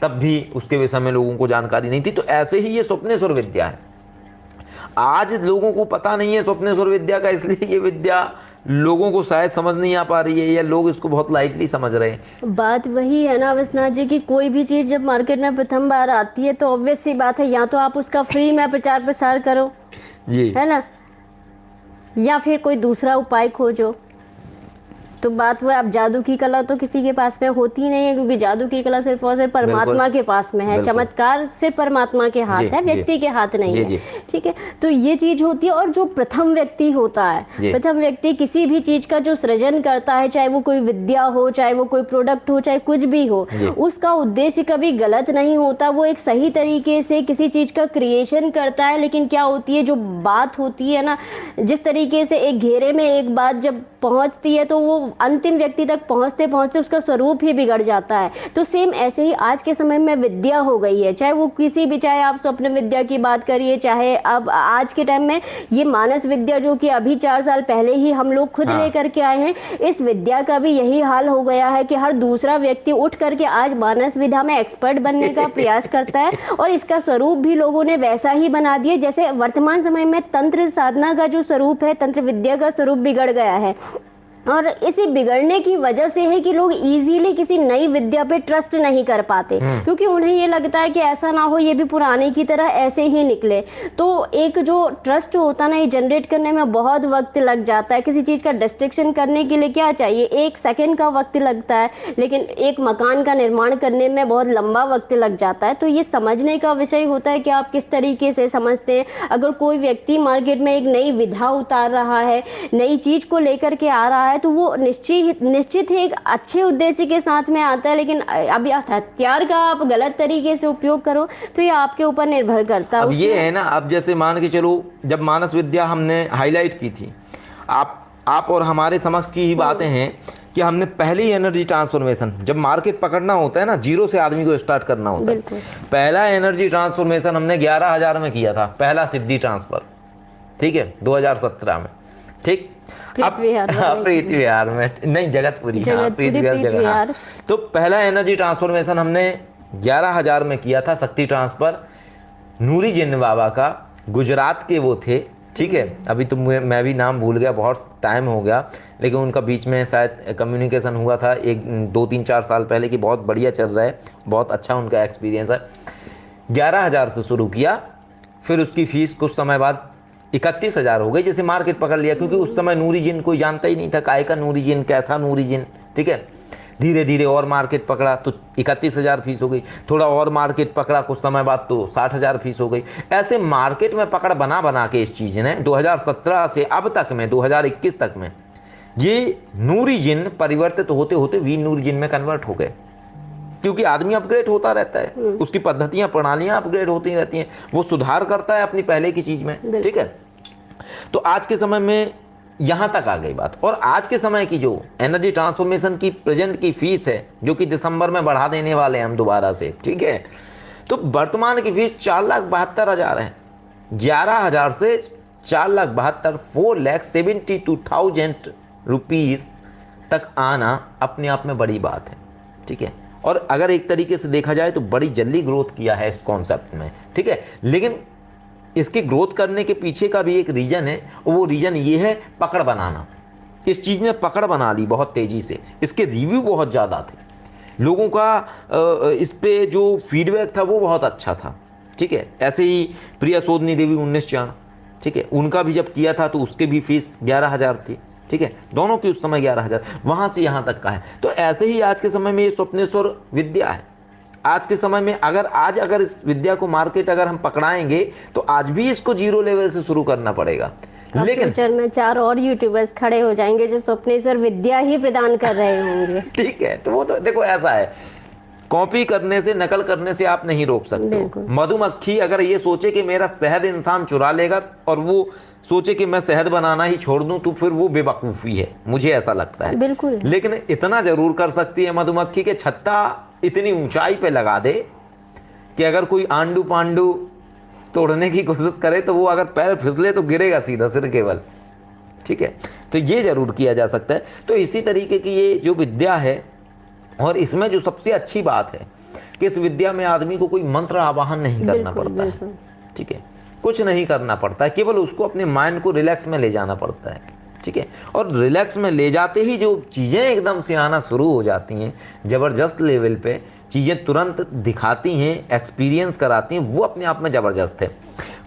तब भी उसके विषय में लोगों को जानकारी नहीं थी। तो ऐसे ही ये स्वप्नेश्वर विद्या है, आज लोगों को पता नहीं है स्वप्नेश्वर विद्या का, इसलिए ये विद्या लोगों को शायद समझ नहीं आ पा रही है, या लोग इसको बहुत लाइटली समझ रहे हैं। बात वही है ना विश्वनाथ जी की, कोई भी चीज़ जब मार्केट में प्रथम बार आती है तो ऑब्वियस सी बात है, या तो आप उसका फ्री में प्रचार प्रसार करो जी, है ना, या फिर कोई दूसरा उपाय खोजो। तो बात वो, अब जादू की कला तो किसी के पास में होती नहीं है, क्योंकि जादू की कला सिर्फ और सिर्फ परमात्मा के पास में है, चमत्कार सिर्फ परमात्मा के हाथ है, व्यक्ति के हाथ नहीं है। ठीक है, तो ये चीज होती है। और जो प्रथम व्यक्ति होता है, प्रथम व्यक्ति किसी भी चीज का जो सृजन करता है, चाहे वो कोई विद्या हो, चाहे वो कोई प्रोडक्ट हो, चाहे कुछ भी हो, उसका उद्देश्य कभी गलत नहीं होता। वो एक सही तरीके से किसी चीज का क्रिएशन करता है। लेकिन क्या होती है, जो बात होती है ना, जिस तरीके से एक घेरे में एक बात जब पहुंचती है तो वो अंतिम व्यक्ति तक पहुंचते पहुंचते उसका स्वरूप ही बिगड़ जाता है। तो सेम ऐसे ही आज के समय में विद्या हो गई है, चाहे वो किसी भी, चाहे आप स्वप्न विद्या की बात करिए, चाहे अब आज के टाइम में ये मानस विद्या जो कि अभी 4 साल पहले ही हम लोग खुद लेकर के आए हैं, इस विद्या का भी यही हाल हो गया है कि हर दूसरा व्यक्ति उठ करके आज मानस विद्या में एक्सपर्ट बनने का प्रयास करता है। और इसका स्वरूप भी लोगों ने वैसा ही बना दिया जैसे वर्तमान समय में तंत्र साधना का जो स्वरूप है, तंत्र विद्या का स्वरूप बिगड़ गया है। और इसी बिगड़ने की वजह से है कि लोग इजीली किसी नई विद्या पे ट्रस्ट नहीं कर पाते, क्योंकि उन्हें ये लगता है कि ऐसा ना हो ये भी पुराने की तरह ऐसे ही निकले। तो एक जो ट्रस्ट होता है ना, ये जनरेट करने में बहुत वक्त लग जाता है। किसी चीज़ का डिस्ट्रक्शन करने के लिए क्या चाहिए, 1 सेकेंड का वक्त लगता है, लेकिन एक मकान का निर्माण करने में बहुत लंबा वक्त लग जाता है। तो ये समझने का विषय होता है कि आप किस तरीके से समझते हैं। अगर कोई व्यक्ति मार्केट में एक नई विधा उतार रहा है, नई चीज़ को लेकर के आ रहा है, तो वो निश्चित ही एक अच्छे उद्देश्य के साथ में आता है। लेकिन अभी हथियार का आप गलत तरीके से उपयोग करो तो ये आपके ऊपर निर्भर करता है। अब ये है ना, अब जैसे मान के चलो, जब मानस विद्या हमने हाईलाइट की थी, आप और हमारे समक्ष की ही बातें हैं कि हमने पहली एनर्जी ट्रांसफॉर्मेशन, जब मार्केट पकड़ना होता है ना, जीरो से आदमी को स्टार्ट करना होता है, पहला एनर्जी ट्रांसफॉर्मेशन हमने 11,000 में किया था, पहला सिद्धि ट्रांसफर। ठीक है, 2017 में। ठीक, पृथ्वी विहार में नहीं, जगतपुरी, जगत। तो पहला एनर्जी ट्रांसफॉर्मेशन हमने 11,000 में किया था, शक्ति ट्रांसफर। नूरी जिन बाबा का, गुजरात के वो थे। ठीक है, अभी तो मैं भी नाम भूल गया, बहुत टाइम हो गया, लेकिन उनका बीच में शायद कम्युनिकेशन हुआ था 2-3-4 साल पहले, कि बहुत बढ़िया चल रहा है, बहुत अच्छा उनका एक्सपीरियंस है। 11,000 से शुरू किया, फिर उसकी फीस कुछ समय बाद 31,000 हो गई, जैसे मार्केट पकड़ लिया, क्योंकि उस समय नूरी जिन कोई जानता ही नहीं था, काय का नूरी जिन, कैसा नूरी जिन। ठीक है, धीरे धीरे और मार्केट पकड़ा तो 31,000 फीस हो गई, थोड़ा और मार्केट पकड़ा, कुछ समय बाद तो 60,000 फीस हो गई। ऐसे मार्केट में पकड़ बना बना के इस चीज़ ने 2017 से अब तक में 2021 तक में ये नूरी जिन परिवर्तित होते होते वी नूरी जिन में कन्वर्ट हो गए, क्योंकि आदमी अपग्रेड होता रहता है, उसकी पद्धतियां प्रणालियां अपग्रेड होती रहती हैं, वो सुधार करता है अपनी पहले की चीज में। ठीक है, तो आज के समय में यहां तक आ गई बात। और आज के समय की जो एनर्जी ट्रांसफॉर्मेशन की प्रेजेंट की फीस है, जो कि दिसंबर में बढ़ा देने वाले हैं हम दोबारा से। ठीक है, तो वर्तमान की फीस 4,72,000 है। 11,000 से 4,72,000, 4,72,000 रुपीज तक आना अपने आप में बड़ी बात है। ठीक है, और अगर एक तरीके से देखा जाए तो बड़ी जल्दी ग्रोथ किया है इस कॉन्सेप्ट में। ठीक है, लेकिन इसकी ग्रोथ करने के पीछे का भी एक रीजन है, और वो रीजन ये है पकड़ बनाना। इस चीज़ में पकड़ बना ली बहुत तेज़ी से, इसके रिव्यू बहुत ज़्यादा थे, लोगों का इस पे जो फीडबैक था वो बहुत अच्छा था। ठीक है, ऐसे ही प्रिया सोदनी देवी 19 चाण, ठीक है, उनका भी जब किया था तो उसके भी फीस 11,000 थी। ठीक है, दोनों की उस समय 11,000, वहाँ से यहाँ तक का है। तो ऐसे ही आज के समय में ये स्वप्नेश्वर विद्या है। आज के समय में अगर इस विद्या को मार्केट अगर हम पकड़ाएंगे तो आज भी इसको जीरो लेवल से शुरू करना पड़ेगा। लेकिन फ्यूचर में 4 और यूट्यूबर्स खड़े हो जाएंगे जो स्वप्नेश्वर विद्या ही प्रदान कर रहे होंगे। ठीक है, तो वो तो देखो ऐसा है, कॉपी करने से, नकल करने से आप नहीं रोक सकते। मधुमक्खी अगर ये सोचे कि मेरा शहद इंसान चुरा लेगा और वो सोचे कि मैं शहद बनाना ही छोड़ दूं, तो फिर वो बेवकूफ़ी है, मुझे ऐसा लगता है। बिल्कुल। लेकिन इतना जरूर कर सकती है मधुमक्खी के छत्ता इतनी ऊंचाई पे लगा दे कि अगर कोई आंडू पांडू तोड़ने की कोशिश करे तो वो अगर पैर फिसले तो गिरेगा सीधा सिर केवल। ठीक है, तो ये जरूर किया जा सकता है। तो इसी तरीके की ये जो विद्या है, और इसमें जो सबसे अच्छी बात है कि इस विद्या में आदमी को कोई मंत्र आवाहन नहीं करना पड़ता है, ठीक है, कुछ नहीं करना पड़ता है, केवल उसको अपने माइंड को रिलैक्स में ले जाना पड़ता है, ठीक है। और रिलैक्स में ले जाते ही जो चीज़ें एकदम से आना शुरू हो जाती हैं, ज़बरदस्त लेवल पे चीज़ें तुरंत दिखाती हैं, एक्सपीरियंस कराती हैं, वो अपने आप में ज़बरदस्त है।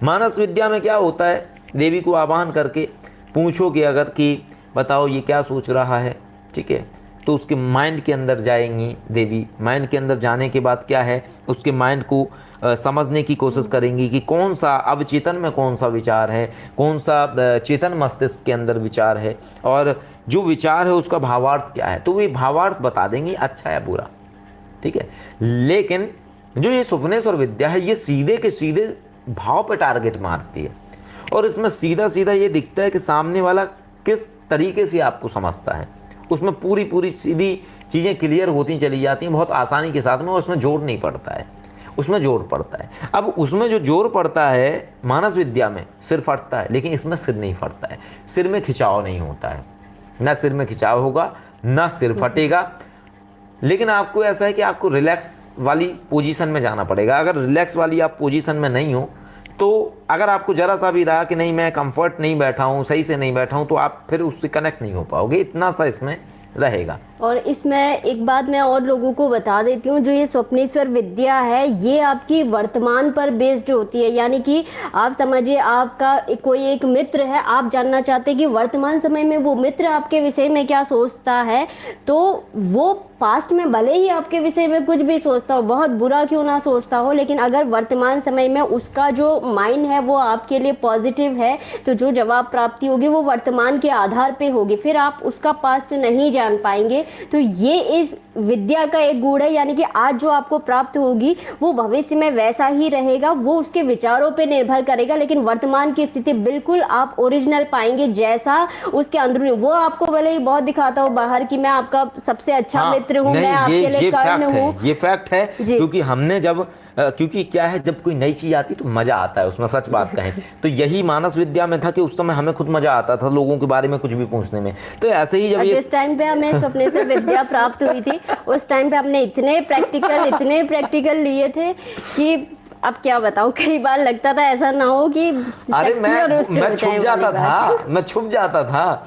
मानस विद्या में क्या होता है, देवी को आह्वान करके पूछोगे अगर कि बताओ ये क्या सोच रहा है, ठीक है, तो उसके माइंड के अंदर जाएंगी देवी। माइंड के अंदर जाने के बाद क्या है, उसके माइंड को समझने की कोशिश करेंगी कि कौन सा अवचेतन में कौन सा विचार है, कौन सा चेतन मस्तिष्क के अंदर विचार है, और जो विचार है उसका भावार्थ क्या है, तो वे भावार्थ बता देंगी, अच्छा या बुरा, ठीक है। लेकिन जो ये स्वप्नेश्वर विद्या है, ये सीधे के सीधे भाव पे टारगेट मारती है, और इसमें सीधा सीधा ये दिखता है कि सामने वाला किस तरीके से आपको समझता है। उसमें पूरी सीधी चीज़ें क्लियर होती चली जाती हैं बहुत आसानी के साथ में, उसमें जोड़ नहीं पड़ता है, उसमें जोड़ पड़ता है। अब उसमें जो जोड़ पड़ता है मानस विद्या में, सिर फटता है, लेकिन इसमें सिर नहीं फटता है, सिर में खिंचाव नहीं होता है, ना सिर में खिंचाव होगा ना सिर फटेगा। लेकिन आपको ऐसा है कि आपको रिलैक्स वाली पोजीशन में जाना पड़ेगा। अगर रिलैक्स वाली आप पोजीशन में नहीं हो, तो अगर आपको ज़रा सा भी रहा कि नहीं मैं कंफर्ट नहीं बैठा हूँ, सही से नहीं बैठा हूँ, तो आप फिर उससे कनेक्ट नहीं हो पाओगे, इतना सा इसमें रहेगा। और इसमें एक बात मैं और लोगों को बता देती हूँ, जो ये स्वप्नेश्वर विद्या है ये आपकी वर्तमान पर बेस्ड होती है। यानी कि आप समझिए आपका कोई एक मित्र है, आप जानना चाहते हैं कि वर्तमान समय में वो मित्र आपके विषय में क्या सोचता है, तो वो पास्ट में भले ही आपके विषय में कुछ भी सोचता हो, बहुत बुरा क्यों ना सोचता हो, लेकिन अगर वर्तमान समय में उसका जो माइंड है वो आपके लिए पॉजिटिव है, तो जो जवाब प्राप्ति होगी वो वर्तमान के आधार पे होगी, फिर आप उसका पास्ट नहीं जान पाएंगे। तो ये इस विद्या का एक गुण है, यानी कि आज जो आपको प्राप्त होगी वो भविष्य में वैसा ही रहेगा, वो उसके विचारों पे निर्भर करेगा, लेकिन वर्तमान की स्थिति बिल्कुल आप ओरिजिनल पाएंगे जैसा उसके अंदरूनी। वो आपको भले ही बहुत दिखाता हो बाहर कि मैं आपका सबसे अच्छा मित्र हूँ, मैं आपके लिए कर्ण हूँ, ये फैक्ट है, क्योंकि हमने जब क्योंकि क्या है, जब कोई नई चीज़ आती तो मज़ा आता है उसमें, सच बात कहें तो यही मानस विद्या में था कि उस समय हमें खुद मज़ा आता था लोगों के बारे में कुछ भी पूछने में। तो ऐसे ही जब जिस टाइम पे हमें स्वप्नेश्वर विद्या प्राप्त हुई थी, उस टाइम पे हमने इतने प्रैक्टिकल लिए थे कि अब क्या बताऊं, कई बार लगता था ऐसा ना हो कि अरे मैं छुप जाता था।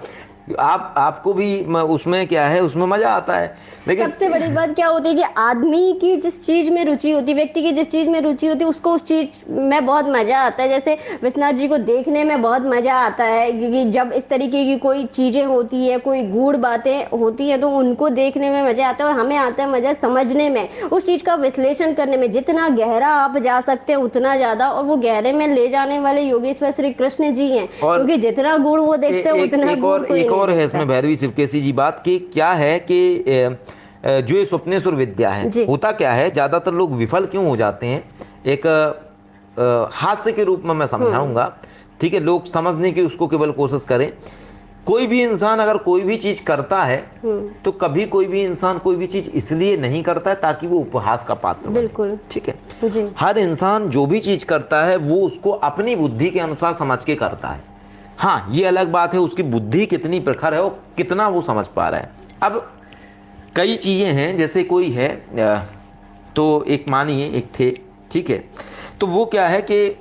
आपको भी उसमें क्या है, उसमें मजा आता है। लेकिन सबसे बड़ी बात क्या होती है कि आदमी की जिस चीज में रुचि होती है, व्यक्ति की जिस चीज में रुचि होती है, उसको उस चीज में बहुत मजा आता है। जैसे विश्वनाथ जी को देखने में बहुत मजा आता है, क्योंकि जब इस तरीके की कोई चीजें होती है, कोई गूढ़ बातें होती है, तो उनको देखने में मजा आता है, और हमें आता है मजा समझने में, उस चीज का विश्लेषण करने में। जितना गहरा आप जा सकते हैं उतना ज्यादा, और वो गहरे में ले जाने वाले योगेश्वर श्री कृष्ण जी हैं, क्योंकि जितना गुण वो देखते हैं उतना एक और है इसमें भैरवी शिवकेशी जी बात की, क्या है कि जो ये स्वप्नेश्वर विद्या है, होता क्या है, ज़्यादातर लोग विफल क्यों हो जाते हैं, एक हास्य के रूप में मैं समझाऊंगा, ठीक है, लोग समझने की उसको केवल कोशिश करें। कोई भी इंसान अगर कोई भी चीज़ करता है तो कभी कोई भी इंसान कोई भी चीज़ इसलिए नहीं करता है ताकि वो उपहास का पात्र बने, बिल्कुल, ठीक है। हर इंसान जो भी चीज़ करता है वो उसको अपनी बुद्धि के अनुसार समझ के करता है। हाँ, ये अलग बात है उसकी बुद्धि कितनी प्रखर है और कितना वो समझ पा रहा है। अब कई चीज़ें हैं, जैसे कोई है तो एक मानिए एक थे, ठीक है, तो वो क्या है कि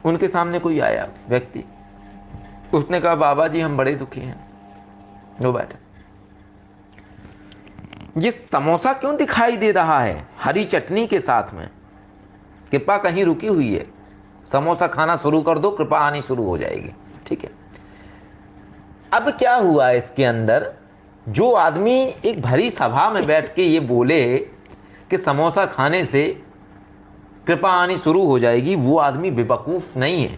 उनके सामने कोई आया व्यक्ति, उसने कहा बाबा जी हम बड़े दुखी हैं। वो बैठे, ये समोसा क्यों दिखाई दे रहा है हरी चटनी के साथ में, कृपा कहीं रुकी हुई है, समोसा खाना शुरू कर दो, कृपा आनी शुरू हो जाएगी, ठीक है। अब क्या हुआ इसके अंदर, जो आदमी एक भरी सभा में बैठ के ये बोले कि समोसा खाने से कृपा आनी शुरू हो जाएगी, वो आदमी बेवकूफ़ नहीं है,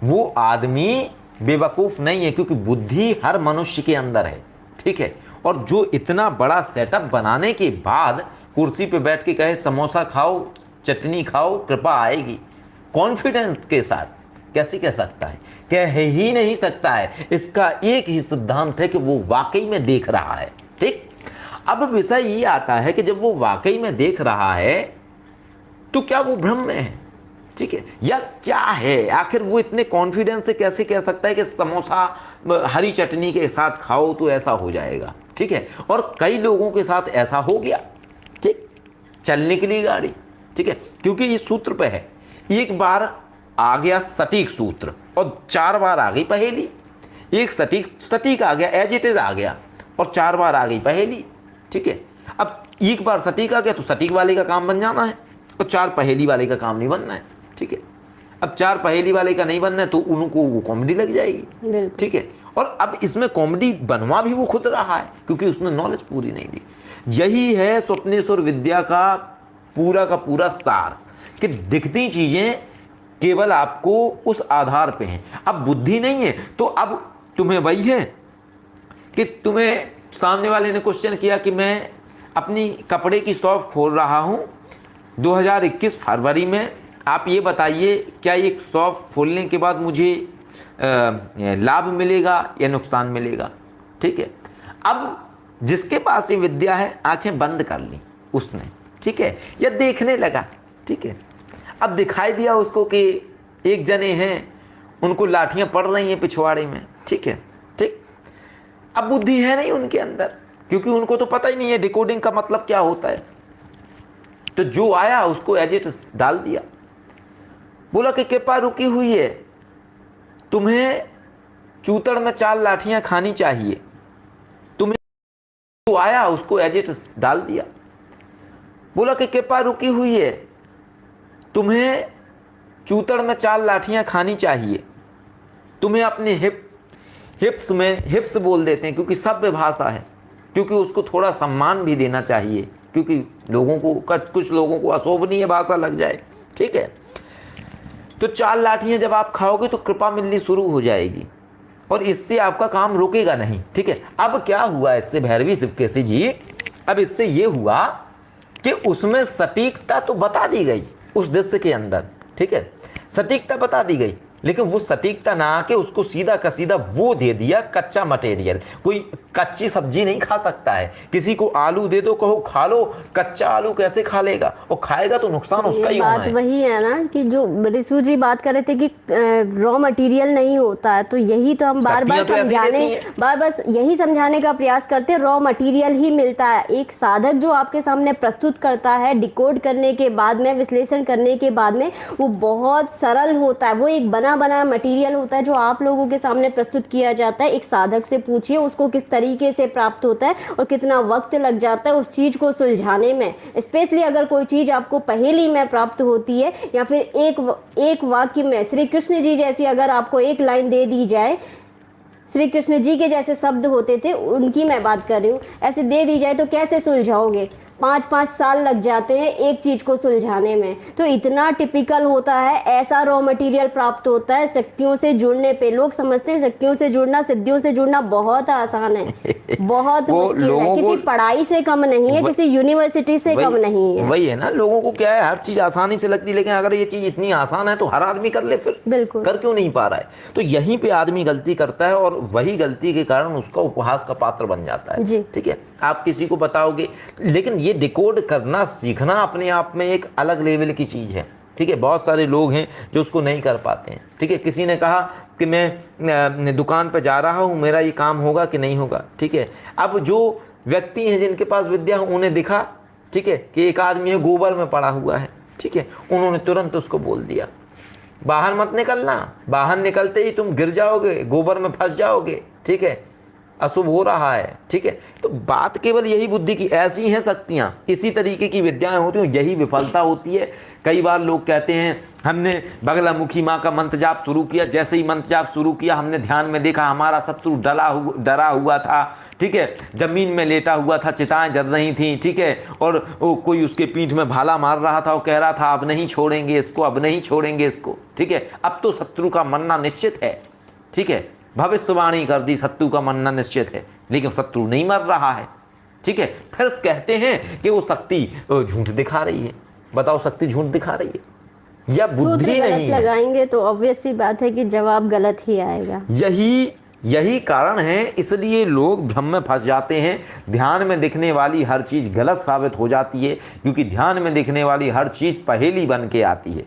वो आदमी बेवकूफ़ नहीं है, क्योंकि बुद्धि हर मनुष्य के अंदर है, ठीक है। और जो इतना बड़ा सेटअप बनाने के बाद कुर्सी पे बैठ के कहे समोसा खाओ, चटनी खाओ, कृपा आएगी, कॉन्फिडेंस के साथ कैसे कह सकता है, कह ही नहीं सकता है। इसका एक ही सिद्धांत है कि वो वाकई में देख रहा है, ठीक। अब विषय ये आता है कि जब वो वाकई में देख रहा है तो क्या वो भ्रम में है, ठीक है, या क्या है, आखिर वो इतने कॉन्फिडेंस से कैसे कह सकता है कि समोसा हरी चटनी के साथ खाओ तो ऐसा हो जाएगा, ठीक है। और कई लोगों के साथ ऐसा हो गया, ठीक, चलने के लिए गाड़ी, ठीक है, क्योंकि ये सूत्र पे है। एक बार आ गया सटीक सूत्र और 4 बार आ गई पहेली। एक सटीक आ गया, एज इट इज आ गया, और 4 बार आ गई पहेली, ठीक है। अब एक बार सटीक आ गया तो सटीक वाले का काम बन जाना है, और 4 पहेली वाले का काम नहीं बनना है, ठीक है। अब 4 पहेली वाले का नहीं बनना है तो उनको वो कॉमेडी लग जाएगी, ठीक है। और अब इसमें कॉमेडी बनवा भी वो खुद रहा है क्योंकि उसने नॉलेज पूरी नहीं दी। यही है स्वप्नेश्वर विद्या का पूरा सार, कि दिखती चीजें केवल आपको उस आधार पे हैं। अब बुद्धि नहीं है तो अब तुम्हें वही है कि तुम्हें सामने वाले ने क्वेश्चन किया कि मैं अपनी कपड़े की शॉप खोल रहा हूं 2021 फरवरी में, आप ये बताइए क्या ये शॉप खोलने के बाद मुझे लाभ मिलेगा या नुकसान मिलेगा, ठीक है। अब जिसके पास ये विद्या है आंखें बंद कर ली उसने, ठीक है, या देखने लगा, ठीक है। अब दिखाई दिया उसको कि एक जने हैं उनको लाठियां पड़ रही हैं पिछवाड़े में, ठीक है, ठीक। अब बुद्धि है नहीं उनके अंदर क्योंकि उनको तो पता ही नहीं है डिकोडिंग का मतलब क्या होता है। तो जो आया उसको एज इट डाल दिया, बोला कि कृपा रुकी हुई है, तुम्हें चूतड़ में 4 लाठियां खानी चाहिए। तुम्हें जो आया उसको एज इट डाल दिया, बोला कि कृपा रुकी हुई है, तुम्हें चूतड़ में 4 लाठियां खानी चाहिए। तुम्हें अपने हिप्स में, हिप्स बोल देते हैं क्योंकि सभ्य भाषा है, क्योंकि उसको थोड़ा सम्मान भी देना चाहिए क्योंकि लोगों को, कुछ लोगों को अशोभनीय भाषा लग जाए, ठीक है। तो 4 लाठियां जब आप खाओगे तो कृपा मिलनी शुरू हो जाएगी और इससे आपका काम रुकेगा नहीं, ठीक है। अब क्या हुआ इससे भैरवी शिवकेशी जी, अब इससे ये हुआ कि उसमें सटीकता तो बता दी गई उस दृश्य के अंदर, ठीक है, सटीकता बता दी गई, लेकिन वो सटीकता ना आके उसको सीधा का सीधा वो दे दिया कच्चा मटेरियल। कोई कच्ची सब्जी नहीं खा सकता है, किसी को आलू दे दो कहो खा लो, कच्चा आलू कैसे खा लेगा, और खाएगा तो नुकसान उसका ही होना है। बात वही है ना कि जो रिशु जी बात कर रहे थे कि रॉ मटेरियल नहीं होता है, तो यही तो हम बार बार यही समझाने का प्रयास करते हैं, रॉ मटेरियल ही मिलता है। एक साधक जो आपके सामने प्रस्तुत करता है डिकोड करने के बाद में, विश्लेषण करने के बाद में, वो बहुत सरल होता है, वो एक बना मटेरियल होता है जो आप लोगों के सामने प्रस्तुत किया जाता है। एक साधक से पूछिए उसको किस तरीके से प्राप्त होता है और कितना वक्त लग जाता है उस चीज को सुलझाने में। स्पेशली अगर कोई चीज आपको पहेली में प्राप्त होती है या फिर एक वाक्य में, श्री कृष्ण जी जैसी अगर आपको एक लाइन दे दी जाए, श्री कृष्ण जी के जैसे शब्द होते थे उनकी मैं बात कर रही हूँ, ऐसे दे दी जाए तो कैसे सुलझाओगे? 5-5 साल लग जाते हैं एक चीज को सुलझाने में। तो इतना टिपिकल होता है, ऐसा रॉ मटेरियल प्राप्त होता है शक्तियों से जुड़ने पे। लोग समझते हैं शक्तियों से जुड़ना, सिद्धियों से जुड़ना बहुत आसान है, बहुत मुश्किल है, किसी पढ़ाई से कम नहीं है, किसी यूनिवर्सिटी से कम नहीं है। वही है ना, लोगों को क्या है, हर चीज आसानी से लगती है, लेकिन अगर ये चीज इतनी आसान है तो हर आदमी कर ले, फिर बिल्कुल कर क्यों नहीं पा रहा है? तो यहीं पे आदमी गलती करता है और वही गलती के कारण उसका उपहास का पात्र बन जाता है, ठीक है। आप किसी को बताओगे, लेकिन ये डिकोड करना सीखना अपने आप में एक अलग लेवल की चीज है, ठीक है। बहुत सारे लोग हैं जो उसको नहीं कर पाते हैं, ठीक है। किसी ने कहा कि मैं दुकान पर जा रहा हूं, मेरा ये काम होगा कि नहीं होगा, ठीक है। अब जो व्यक्ति हैं जिनके पास विद्या है उन्हें दिखा, ठीक है, कि एक आदमी है गोबर में पड़ा हुआ है, ठीक है, उन्होंने तुरंत उसको बोल दिया बाहर मत निकलना, बाहर निकलते ही तुम गिर जाओगे, गोबर में फंस जाओगे, ठीक है, अशुभ हो रहा है, ठीक है। तो बात केवल यही बुद्धि की, ऐसी हैं शक्तियां, इसी तरीके की विद्याएं होती हैं, यही विफलता होती है। कई बार लोग कहते हैं हमने बगलामुखी माँ का मंत्र जाप शुरू किया, जैसे ही मंत्र जाप शुरू किया हमने ध्यान में देखा हमारा शत्रु डरा हुआ था, ठीक है, जमीन में लेटा हुआ था, चिताएं जल रही थी, ठीक है, और कोई उसके पीठ में भाला मार रहा था और कह रहा था अब नहीं छोड़ेंगे इसको, अब नहीं छोड़ेंगे इसको, ठीक है। अब तो शत्रु का मरना निश्चित है, ठीक है, भविष्यवाणी कर दी शत्रु का मरना निश्चित है, लेकिन शत्रु नहीं मर रहा है, ठीक है। फिर कहते हैं कि वो शक्ति झूठ दिखा रही है। बताओ शक्ति झूठ दिखा रही है या बुद्धि नहीं है? लगाएंगे तो ऑब्वियस सी बात है कि जवाब गलत ही आएगा। यही कारण है, इसलिए लोग भ्रम में फंस जाते हैं। ध्यान में दिखने वाली हर चीज गलत साबित हो जाती है क्योंकि ध्यान में दिखने वाली हर चीज पहेली बन के आती है।